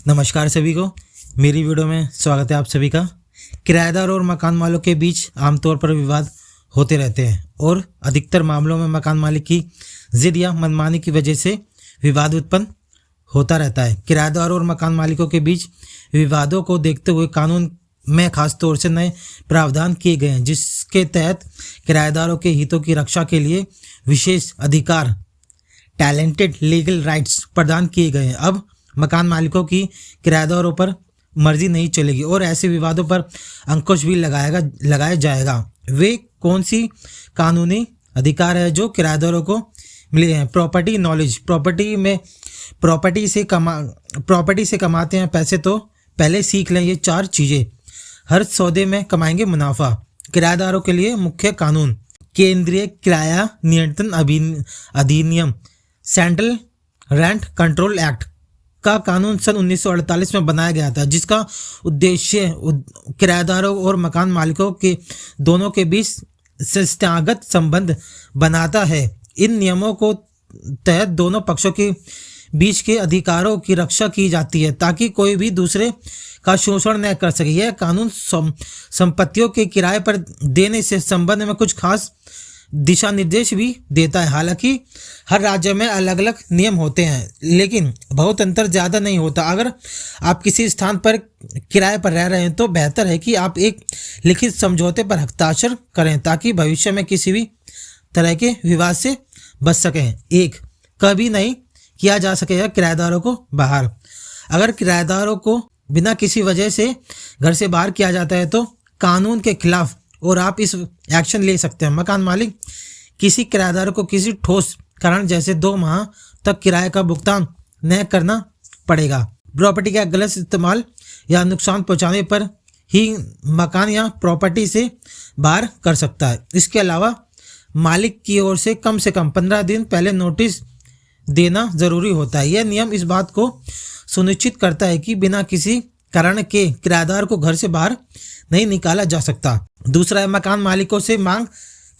नमस्कार सभी को, मेरी वीडियो में स्वागत है आप सभी का। किराएदार और मकान मालिक के बीच आमतौर पर विवाद होते रहते हैं और अधिकतर मामलों में मकान मालिक की जिद या मनमानी की वजह से विवाद उत्पन्न होता रहता है। किराएदार और मकान मालिकों के बीच विवादों को देखते हुए कानून में खास तौर से नए प्रावधान किए गए हैं, जिसके तहत किराएदारों के हितों की रक्षा के लिए विशेष अधिकार टैलेंटेड लीगल राइट्स प्रदान किए गए हैं। अब मकान मालिकों की किराएदारों पर मर्जी नहीं चलेगी और ऐसे विवादों पर अंकुश भी लगाया जाएगा। वे कौन सी कानूनी अधिकार है जो किराएदारों को मिले हैं? Property knowledge. प्रॉपर्टी से कमाते हैं पैसे, तो पहले सीख लें ये 4 चीज़ें। हर सौदे में कमाएंगे मुनाफा। किराएदारों के लिए मुख्य कानून केंद्रीय किराया नियंत्रण अधिनियम सेंट्रल रेंट कंट्रोल एक्ट का कानून सन 1948 में बनाया गया था, जिसका उद्देश्य किराएदारों और मकान मालिकों के दोनों के बीच संस्थागत संबंध बनाता है। इन नियमों को तहत दोनों पक्षों के बीच के अधिकारों की रक्षा की जाती है ताकि कोई भी दूसरे का शोषण न कर सके। यह कानून संपत्तियों के किराए पर देने से संबंध में कुछ खास दिशा निर्देश भी देता है। हालांकि हर राज्य में अलग अलग नियम होते हैं, लेकिन बहुत अंतर ज़्यादा नहीं होता। अगर आप किसी स्थान पर किराए पर रह रहे हैं तो बेहतर है कि आप एक लिखित समझौते पर हस्ताक्षर करें ताकि भविष्य में किसी भी तरह के विवाद से बच सकें। 1. कभी नहीं किया जा सकेगा किराएदारों को बाहर। अगर किराएदारों को बिना किसी वजह से घर से बाहर किया जाता है तो कानून के खिलाफ और आप इस एक्शन ले सकते हैं। मकान मालिक किसी किराएदार को किसी ठोस कारण जैसे 2 माह तक किराए का भुगतान न करना पड़ेगा। प्रॉपर्टी का गलत इस्तेमाल या नुकसान पहुंचाने पर ही मकान या प्रॉपर्टी से बाहर कर सकता है। इसके अलावा मालिक की ओर से कम 15 दिन पहले नोटिस देना जरूरी होता है। यह नियम इस बात को सुनिश्चित करता है कि बिना किसी कारण के किराएदार को घर से बाहर नहीं निकाला जा सकता। दूसरा है, मकान मालिकों से मांग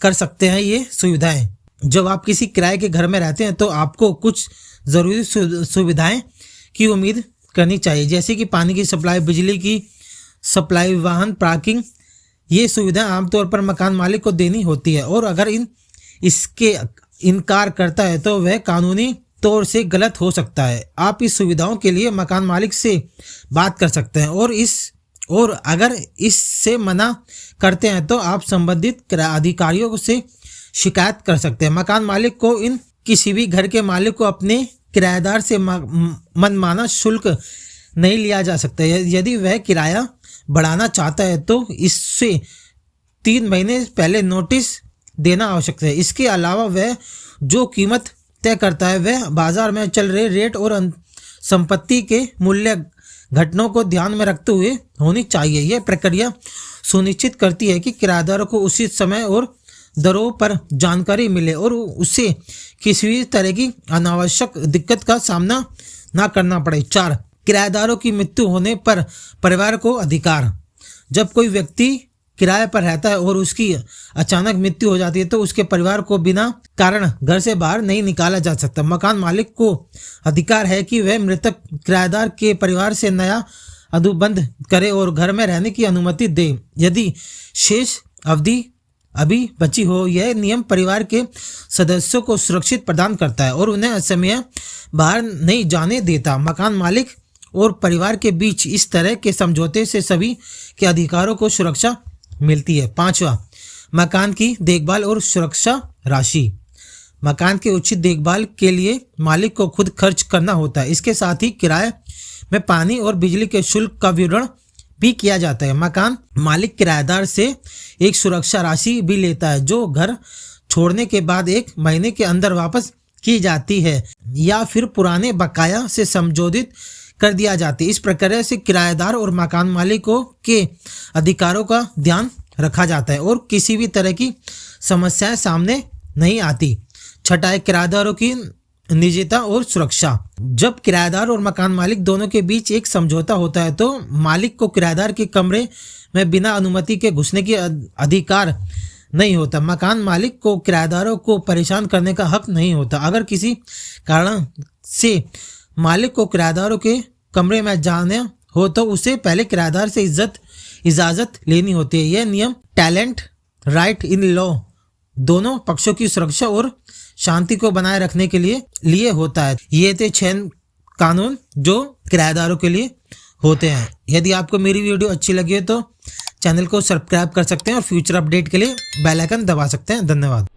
कर सकते हैं ये सुविधाएं। जब आप किसी किराए के घर में रहते हैं तो आपको कुछ ज़रूरी सुविधाएं की उम्मीद करनी चाहिए, जैसे कि पानी की सप्लाई, बिजली की सप्लाई, वाहन पार्किंग। ये सुविधाएं आमतौर पर मकान मालिक को देनी होती है और अगर इसके इनकार करता है तो वह कानूनी तौर से गलत हो सकता है। आप इस सुविधाओं के लिए मकान मालिक से बात कर सकते हैं और अगर इससे मना करते हैं तो आप संबंधित अधिकारियों से शिकायत कर सकते हैं। मकान मालिक को किसी भी घर के मालिक को अपने किराएदार से मनमाना शुल्क नहीं लिया जा सकता। यदि वह किराया बढ़ाना चाहता है तो इससे 3 महीने पहले नोटिस देना आवश्यक है। इसके अलावा वह जो कीमत तय करता है वह बाजार में चल रहे रेट और संपत्ति के मूल्य घटनाओं को ध्यान में रखते हुए होनी चाहिए। यह प्रक्रिया सुनिश्चित करती है कि किराएदारों को उचित समय और दरों पर जानकारी मिले और उसे किसी भी तरह की अनावश्यक दिक्कत का सामना ना करना पड़े। 4. किराएदारों की मृत्यु होने पर परिवार को अधिकार। जब कोई व्यक्ति किराए पर रहता है और उसकी अचानक मृत्यु हो जाती है तो उसके परिवार को बिना कारण घर से बाहर नहीं निकाला जा सकता। मकान मालिक को अधिकार है कि वह मृतक किराएदार के परिवार से नया अनुबंध करे और घर में रहने की अनुमति दे यदि शेष अवधि अभी बची हो। यह नियम परिवार के सदस्यों को सुरक्षित प्रदान करता है और उन्हें असमय बाहर नहीं जाने देता। मकान मालिक और परिवार के बीच इस तरह के समझौते से सभी के अधिकारों को सुरक्षा मिलती है। 5वां, मकान की देखभाल और सुरक्षा राशि। मकान के उचित देखभाल के लिए मालिक को खुद खर्च करना होता है। इसके साथ ही किराए में पानी और बिजली के शुल्क का विवरण भी किया जाता है। मकान मालिक किराएदार से एक सुरक्षा राशि भी लेता है जो घर छोड़ने के बाद 1 महीने के अंदर वापस की जाती है या फिर पुराने बकाया से संशोधित कर दिया जाती है। इस प्रक्रिया से किराएदार और मकान मालिकों के अधिकारों का ध्यान रखा जाता है और किसी भी तरह की समस्याएं सामने नहीं आती। 6, किराएदारों की निजता और सुरक्षा। जब किराएदार और मकान मालिक दोनों के बीच एक समझौता होता है तो मालिक को किराएदार के कमरे में बिना अनुमति के घुसने की अधिकार नहीं होता। मकान मालिक को किराएदारों को परेशान करने का हक नहीं होता। अगर किसी कारण से मालिक को किराएदारों के कमरे में जाने हो तो उसे पहले किराएदार से इजाजत लेनी होती है। यह नियम टेनेंट राइट इन लॉ दोनों पक्षों की सुरक्षा और शांति को बनाए रखने के लिए होता है। ये थे 6 कानून जो किराएदारों के लिए होते हैं। यदि आपको मेरी वीडियो अच्छी लगी हो तो चैनल को सब्सक्राइब कर सकते हैं और फ्यूचर अपडेट के लिए बेल आइकन दबा सकते हैं। धन्यवाद।